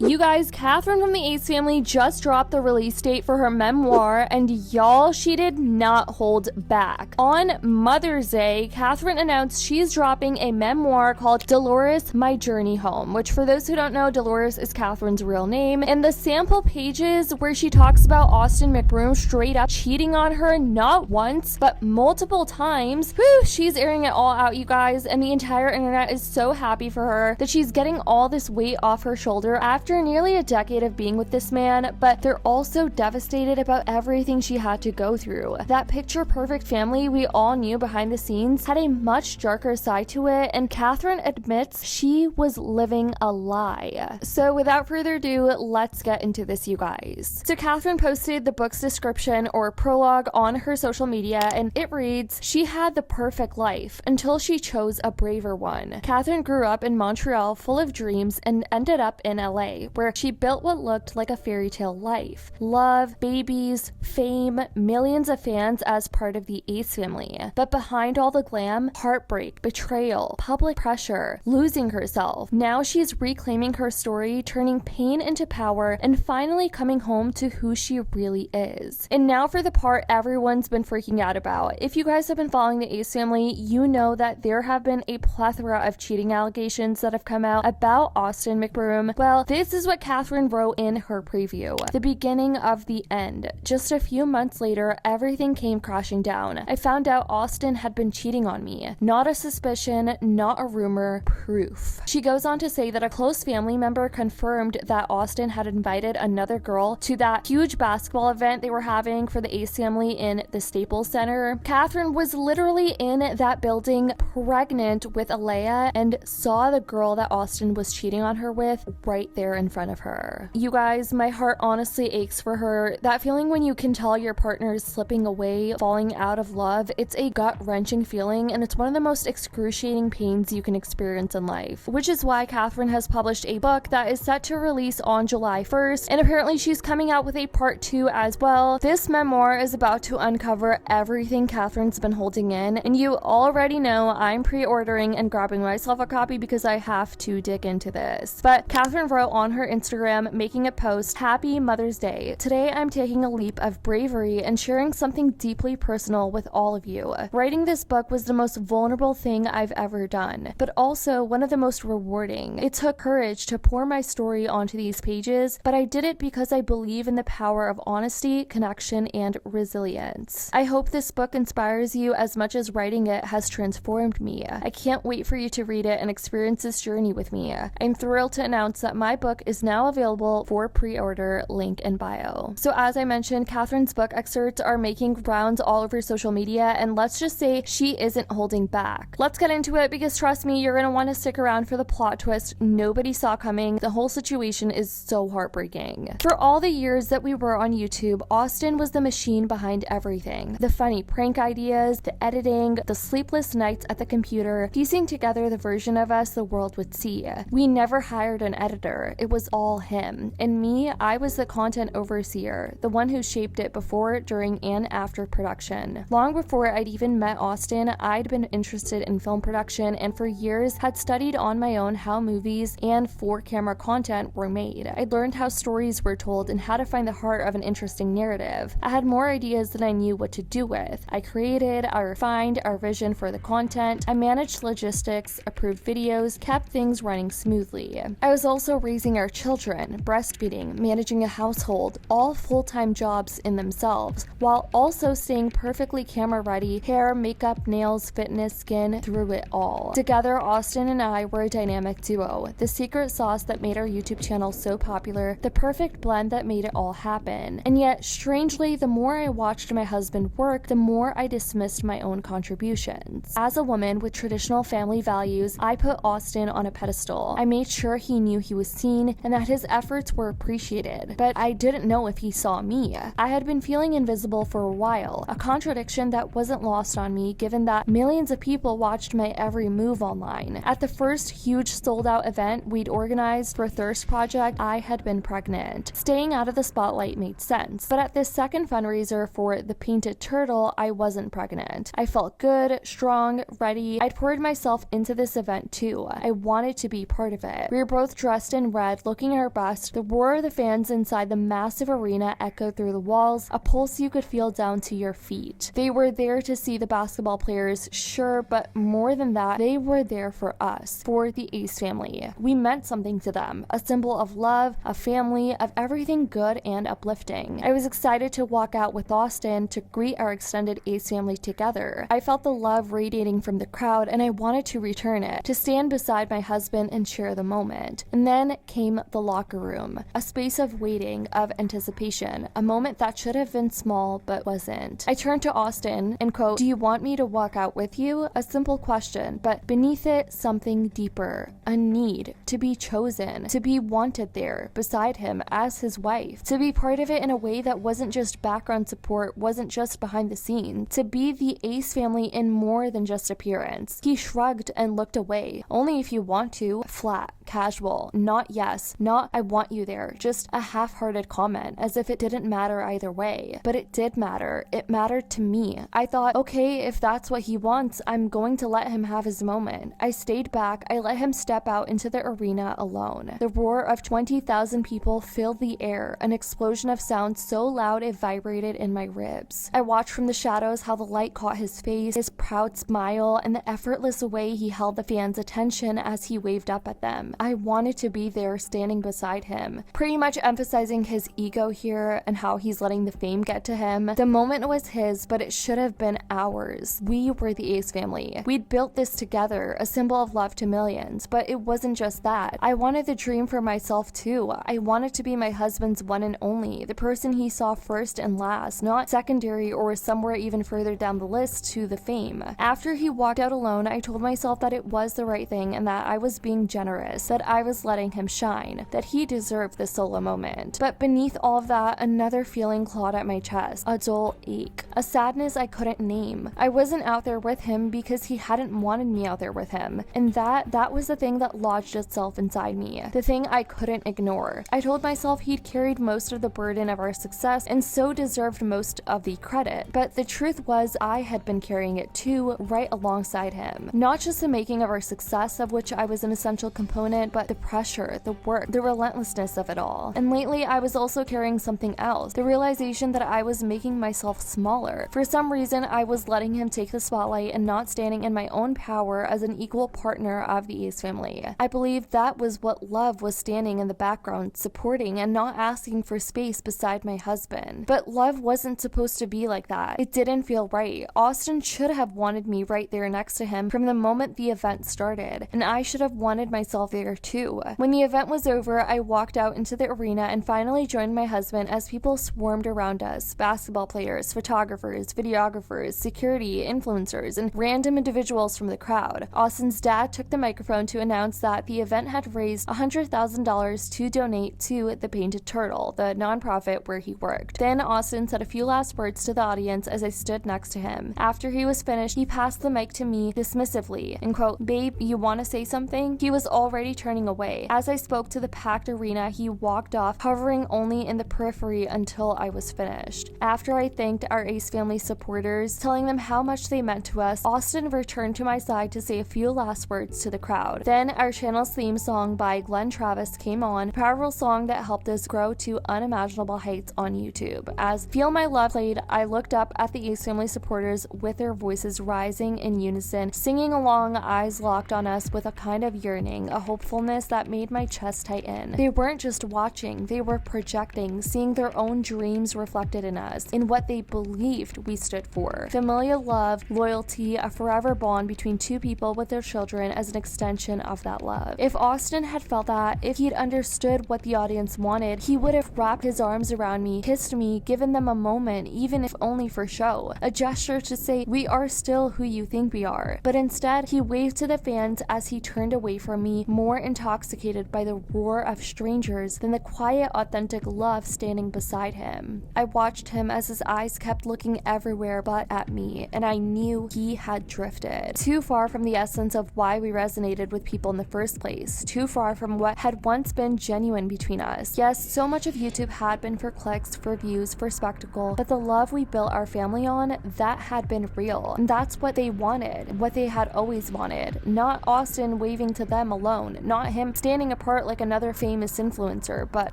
You guys, Catherine from the Ace family just dropped the release date for her memoir, and y'all, she did not hold back. On Mother's Day, Catherine announced she's dropping a memoir called Dolores, My Journey Home, which for those who don't know, Dolores is Catherine's real name. And the sample pages where she talks about Austin McBroom straight up cheating on her not once, but multiple times, whew, she's airing it all out, you guys, and the entire internet is so happy for her that she's getting all this weight off her shoulder after nearly a decade of being with this man, but they're also devastated about everything she had to go through. That picture-perfect family we all knew behind the scenes had a much darker side to it, and Catherine admits she was living a lie. So without further ado, let's get into this, you guys. So Catherine posted the book's description or prologue on her social media, and it reads, "She had the perfect life until she chose a braver one. Catherine grew up in Montreal full of dreams and ended up in LA, where she built what looked like a fairy tale life. Love, babies, fame, millions of fans as part of the Ace family. But behind all the glam, heartbreak, betrayal, public pressure, losing herself. Now she's reclaiming her story, turning pain into power, and finally coming home to who she really is." And now for the part everyone's been freaking out about. If you guys have been following the Ace family, you know that there have been a plethora of cheating allegations that have come out about Austin McBroom. Well, this is what Catherine wrote in her preview. "The beginning of the end. Just a few months later, everything came crashing down. I found out Austin had been cheating on me. Not a suspicion, not a rumor, proof." She goes on to say that a close family member confirmed that Austin had invited another girl to that huge basketball event they were having for the Ace family in the Staples Center. Catherine was literally in that building pregnant with Alea and saw the girl that Austin was cheating on her with right there in front of her. You guys, my heart honestly aches for her. That feeling when you can tell your partner is slipping away, falling out of love, it's a gut-wrenching feeling, and it's one of the most excruciating pains you can experience in life. Which is why Catherine has published a book that is set to release on July 1st, and apparently she's coming out with a part 2 as well. This memoir is about to uncover everything Catherine's been holding in, and you already know I'm pre-ordering and grabbing myself a copy because I have to dig into this. But Catherine wrote on her Instagram, making a post, "Happy Mother's Day. Today I'm taking a leap of bravery and sharing something deeply personal with all of you. Writing this book was the most vulnerable thing I've ever done, but also one of the most rewarding. It took courage to pour my story onto these pages, but I did it because I believe in the power of honesty, connection, and resilience. I hope this book inspires you as much as writing it has transformed me. I can't wait for you to read it and experience this journey with me. I'm thrilled to announce that my book is now available for pre-order, link in bio." So as I mentioned, Catherine's book excerpts are making rounds all over social media, and let's just say she isn't holding back. Let's get into it because trust me, you're gonna want to stick around for the plot twist nobody saw coming. The whole situation is so heartbreaking. For all the years that we were on YouTube, Austin was the machine behind everything. The funny prank ideas, the editing, the sleepless nights at the computer, piecing together the version of us the world would see. We never hired an editor. It was all him. And me, I was the content overseer, the one who shaped it before, during, and after production. Long before I'd even met Austin, I'd been interested in film production and for years had studied on my own how movies and for-camera content were made. I learned how stories were told and how to find the heart of an interesting narrative. I had more ideas than I knew what to do with. I created, I refined our vision for the content, I managed logistics, approved videos, kept things running smoothly. I was also raising our children, breastfeeding, managing a household, all full-time jobs in themselves, while also staying perfectly camera ready, hair, makeup, nails, fitness, skin, through it all. Together, Austin and I were a dynamic duo, the secret sauce that made our YouTube channel so popular, the perfect blend that made it all happen. And yet, strangely, the more I watched my husband work, the more I dismissed my own contributions. As a woman with traditional family values, I put Austin on a pedestal. I made sure he knew he was seen and that his efforts were appreciated, but I didn't know if he saw me. I had been feeling invisible for a while, a contradiction that wasn't lost on me given that millions of people watched my every move online. At the first huge sold-out event we'd organized for Thirst Project, I had been pregnant. Staying out of the spotlight made sense, but at this second fundraiser for The Painted Turtle, I wasn't pregnant. I felt good, strong, ready. I'd poured myself into this event too. I wanted to be part of it. We were both dressed in red bed, looking her best. The roar of the fans inside the massive arena echoed through the walls, a pulse you could feel down to your feet. They were there to see the basketball players, sure, but more than that, they were there for us, for the Ace family. We meant something to them, a symbol of love, a family, of everything good and uplifting. I was excited to walk out with Austin to greet our extended Ace family together. I felt the love radiating from the crowd and I wanted to return it, to stand beside my husband and share the moment. And then came the locker room, a space of waiting, of anticipation, a moment that should have been small but wasn't. I turned to Austin and quote, "Do you want me to walk out with you?" A simple question, but beneath it, something deeper, a need to be chosen, to be wanted there beside him as his wife, to be part of it in a way that wasn't just background support, wasn't just behind the scenes, to be the Ace family in more than just appearance. He shrugged and looked away. "Only if you want to." Flat, casual, not yes, not "I want you there," just a half-hearted comment, as if it didn't matter either way. But it did matter. It mattered to me. I thought, okay, if that's what he wants, I'm going to let him have his moment. I stayed back. I let him step out into the arena alone. The roar of 20,000 people filled the air, an explosion of sound so loud it vibrated in my ribs. I watched from the shadows how the light caught his face, his proud smile, and the effortless way he held the fans' attention as he waved up at them. I wanted to be there standing beside him, pretty much emphasizing his ego here and how he's letting the fame get to him. The moment was his, but it should have been ours. We were the Ace family. We'd built this together, a symbol of love to millions, but it wasn't just that. I wanted the dream for myself too. I wanted to be my husband's one and only, the person he saw first and last, not secondary or somewhere even further down the list to the fame. After he walked out alone, I told myself that it was the right thing and that I was being generous, that I was letting him shine, that he deserved the solo moment. But beneath all of that, another feeling clawed at my chest, a dull ache, a sadness I couldn't name. I wasn't out there with him because he hadn't wanted me out there with him, and that was the thing that lodged itself inside me, the thing I couldn't ignore. I told myself he'd carried most of the burden of our success and so deserved most of the credit, but the truth was I had been carrying it too, right alongside him. Not just the making of our success, of which I was an essential component, but the pressure, the work, the relentlessness of it all. And lately I was also carrying something else, the realization that I was making myself smaller. For some reason, I was letting him take the spotlight and not standing in my own power as an equal partner of the Ace family. I believed that was what love was, standing in the background, supporting and not asking for space beside my husband. But love wasn't supposed to be like that. It didn't feel right. Austin should have wanted me right there next to him from the moment the event started, and I should have wanted myself there too. When the event was over, I walked out into the arena and finally joined my husband as people swarmed around us, basketball players, photographers, videographers, security, influencers, and random individuals from the crowd. Austin's dad took the microphone to announce that the event had raised $100,000 to donate to the Painted Turtle, the nonprofit where he worked. Then Austin said a few last words to the audience as I stood next to him. After he was finished, he passed the mic to me dismissively and quote, "Babe, you want to say something?" He was already turning away. As I spoke to the packed arena, he walked off, hovering only in the periphery until I was finished. After I thanked our Ace family supporters, telling them how much they meant to us, Austin returned to my side to say a few last words to the crowd. Then our channel's theme song by Glenn Travis came on, a powerful song that helped us grow to unimaginable heights on YouTube. As Feel My Love played, I looked up at the Ace family supporters with their voices rising in unison, singing along, eyes locked on us with a kind of yearning, a hopefulness that made my chest tighten. They weren't just watching, they were projecting, seeing their own dreams reflected in us, in what they believed we stood for. Familial love, loyalty, a forever bond between two people with their children as an extension of that love. If Austin had felt that, if he'd understood what the audience wanted, he would have wrapped his arms around me, kissed me, given them a moment, even if only for show, a gesture to say, "We are still who you think we are." But instead, he waved to the fans as he turned away from me, more intoxicated by the roar of strangers than the quiet, authentic love standing beside him. I watched him as his eyes kept looking everywhere but at me, and I knew he had drifted too far from the essence of why we resonated with people in the first place, too far from what had once been genuine between us. Yes, so much of YouTube had been for clicks, for views, for spectacle, but the love we built our family on, that had been real. And that's what they wanted, what they had always wanted. Not Austin waving to them alone, Not him standing apart like another famous influencer, but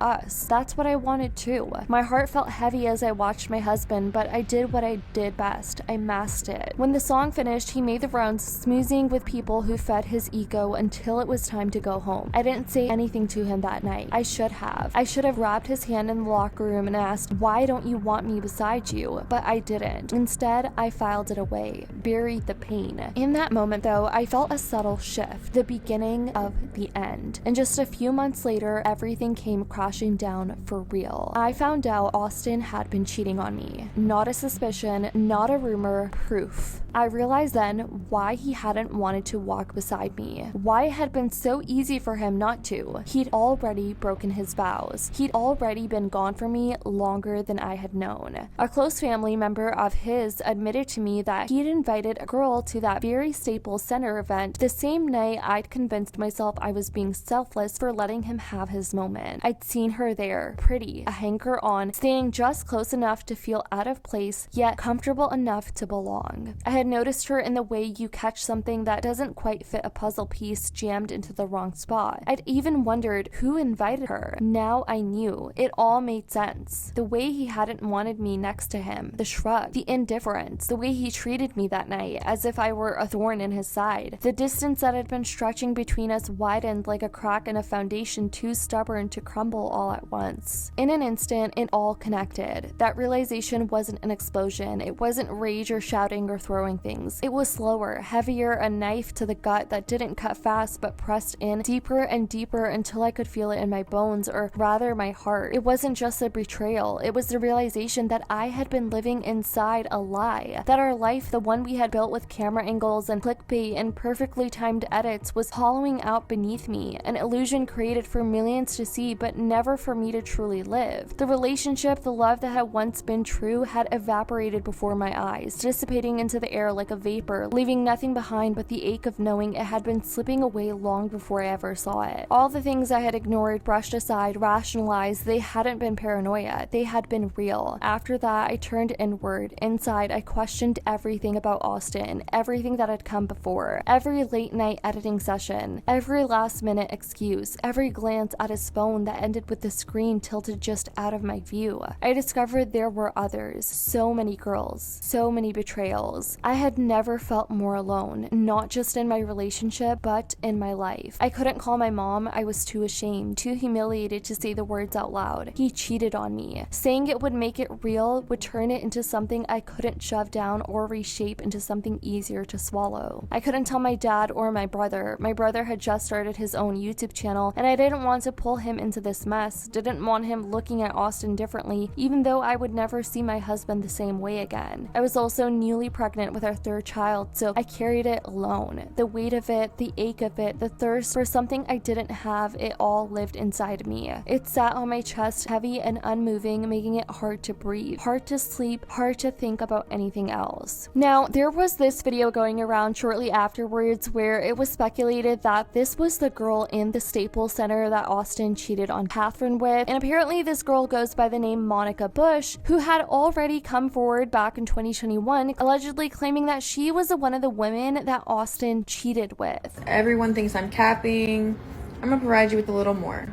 us. That's what I wanted too. My heart felt heavy as I watched my husband, but I did what I did best. I masked it. When the song finished, he made the rounds, smoozing with people who fed his ego until it was time to go home. I didn't say anything to him that night. I should have. I should have grabbed his hand in the locker room and asked, "Why don't you want me beside you?" But I didn't. Instead, I filed it away, buried the pain. In that moment, though, I felt a subtle shift, the beginning of the end. And just a few months later, everything came crashing down for real. I found out Austin had been cheating on me. Not a suspicion, not a rumor, proof. I realized then why he hadn't wanted to walk beside me, why it had been so easy for him not to. He'd already broken his vows. He'd already been gone from me longer than I had known. A close family member of his admitted to me that he'd invited a girl to that very Staples Center event the same night I'd convinced myself I was being selfless for letting him have his moment. I'd seen her there, pretty, a hanger on, staying just close enough to feel out of place, yet comfortable enough to belong. I had noticed her in the way you catch something that doesn't quite fit a puzzle piece jammed into the wrong spot. I'd even wondered who invited her. Now I knew. It all made sense. The way he hadn't wanted me next to him, the shrug, the indifference, the way he treated me that night as if I were a thorn in his side. The distance that had been stretching between us widened like a crack in a foundation too stubborn to crumble all at once. In an instant, it all connected. That realization wasn't an explosion. It wasn't rage or shouting or throwing things. It was slower, heavier, a knife to the gut that didn't cut fast but pressed in deeper and deeper until I could feel it in my bones, or rather my heart. It wasn't just a betrayal. It was the realization that I had been living inside a lie. That our life, the one we had built with camera angles and clickbait and perfectly timed edits, was hollowing out beneath me, an illusion created for millions to see but never for me to truly live. The relationship, the love that had once been true, had evaporated before my eyes, dissipating into the air like a vapor, leaving nothing behind but the ache of knowing it had been slipping away long before I ever saw it. All the things I had ignored, brushed aside, rationalized, they hadn't been paranoia. They had been real. After that, I turned inward. Inside, I questioned everything about Austin, everything that had come before, every late night editing session, every last minute excuse, every glance at his phone that ended with the screen tilted just out of my view. I discovered there were others, so many girls, so many betrayals. I had never felt more alone, not just in my relationship, but in my life. I couldn't call my mom. I was too ashamed, too humiliated to say the words out loud. He cheated on me. Saying it would make it real would turn it into something I couldn't shove down or reshape into something easier to swallow. I couldn't tell my dad or my brother. My brother had just started his own YouTube channel, and I didn't want to pull him into this mess. Didn't want him looking at Austin differently, even though I would never see my husband the same way again. I was also newly pregnant with our third child, so I carried it alone. The weight of it, the ache of it, the thirst for something I didn't have, it all lived inside me. It sat on my chest, heavy and unmoving, making it hard to breathe, hard to sleep, hard to think about anything else. Now, there was this video going around shortly afterwards where it was speculated that this was the girl in the Staples Center that Austin cheated on Catherine with, and apparently this girl goes by the name Monica Bush, who had already come forward back in 2021, allegedly claiming that she was one of the women that Austin cheated with. Everyone thinks I'm capping. I'm gonna provide you with a little more.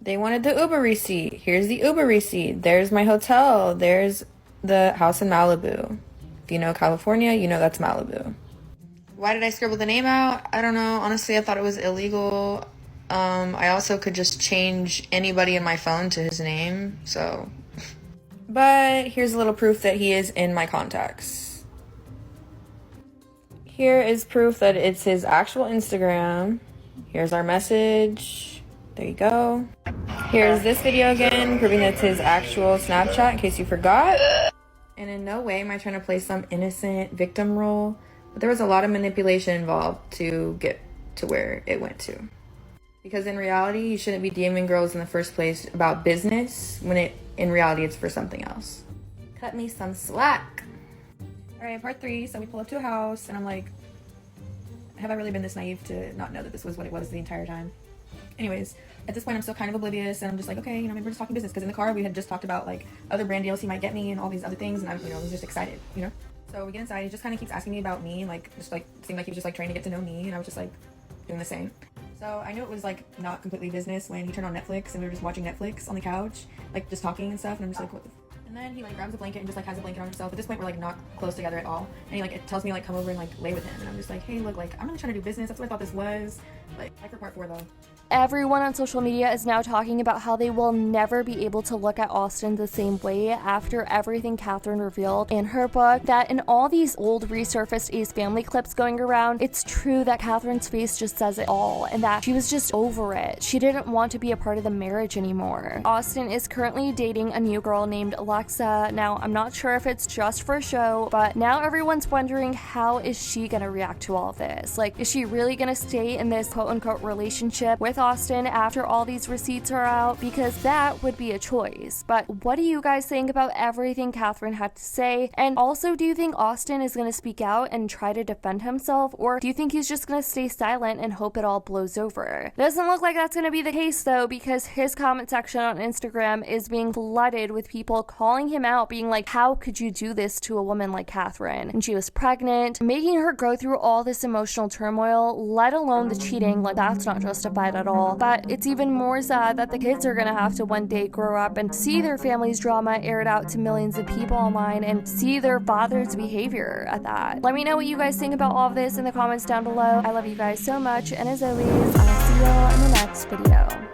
They wanted the Uber receipt. Here's the Uber receipt. There's my hotel. There's the house in Malibu. If you know California, you know that's Malibu. Why did I scribble the name out? I don't know. Honestly, I thought it was illegal. I also could just change anybody in my phone to his name, so. But here's a little proof that he is in my contacts. Here is proof that it's his actual Instagram. Here's our message. There you go. Here's this video again, proving that it's his actual Snapchat, in case you forgot. And in no way am I trying to play some innocent victim role, but there was a lot of manipulation involved to get to where it went to. Because in reality, you shouldn't be DMing girls in the first place about business when in reality it's for something else. Cut me some slack. All right, part 3. So we pull up to a house and I'm like, have I really been this naive to not know that this was what it was the entire time? Anyways, at this point I'm still kind of oblivious and I'm just like, okay, maybe we're just talking business, because in the car we had just talked about like other brand deals he might get me and all these other things, and I was just excited, So we get inside, he just kind of keeps asking me about me, like just like seemed like he was just like trying to get to know me, and I was just like doing the same. So I knew it was like not completely business when he turned on Netflix and we were just watching Netflix on the couch, like just talking and stuff, and I'm just like, what the and then he like grabs a blanket and just like has a blanket on himself. At this point we're like not close together at all. And he like it tells me like come over and like lay with him. And I'm just like, hey look, like I'm really trying to do business. That's what I thought this was. Like for part 4 though. Everyone on social media is now talking about how they will never be able to look at Austin the same way after everything Catherine revealed in her book, that in all these old resurfaced Ace family clips going around, it's true that Catherine's face just says it all, and that she was just over it. She didn't want to be a part of the marriage anymore. Austin is currently dating a new girl named Alexa. Now, I'm not sure if it's just for show, but now everyone's wondering how is she gonna react to all of this? Like, is she really gonna stay in this quote-unquote relationship with Austin after all these receipts are out? Because that would be a choice. But what do you guys think about everything Catherine had to say? And also, do you think Austin is going to speak out and try to defend himself? Or do you think he's just going to stay silent and hope it all blows over? Doesn't look like that's going to be the case though, because his comment section on Instagram is being flooded with people calling him out, being like, how could you do this to a woman like Catherine? And she was pregnant, making her go through all this emotional turmoil, let alone the cheating. Like, that's not justified at all. But it's even more sad that the kids are gonna have to one day grow up and see their family's drama aired out to millions of people online and see their father's behavior at that. Let me know what you guys think about all of this in the comments down below. I love you guys so much, and as always, I'll see y'all in the next video.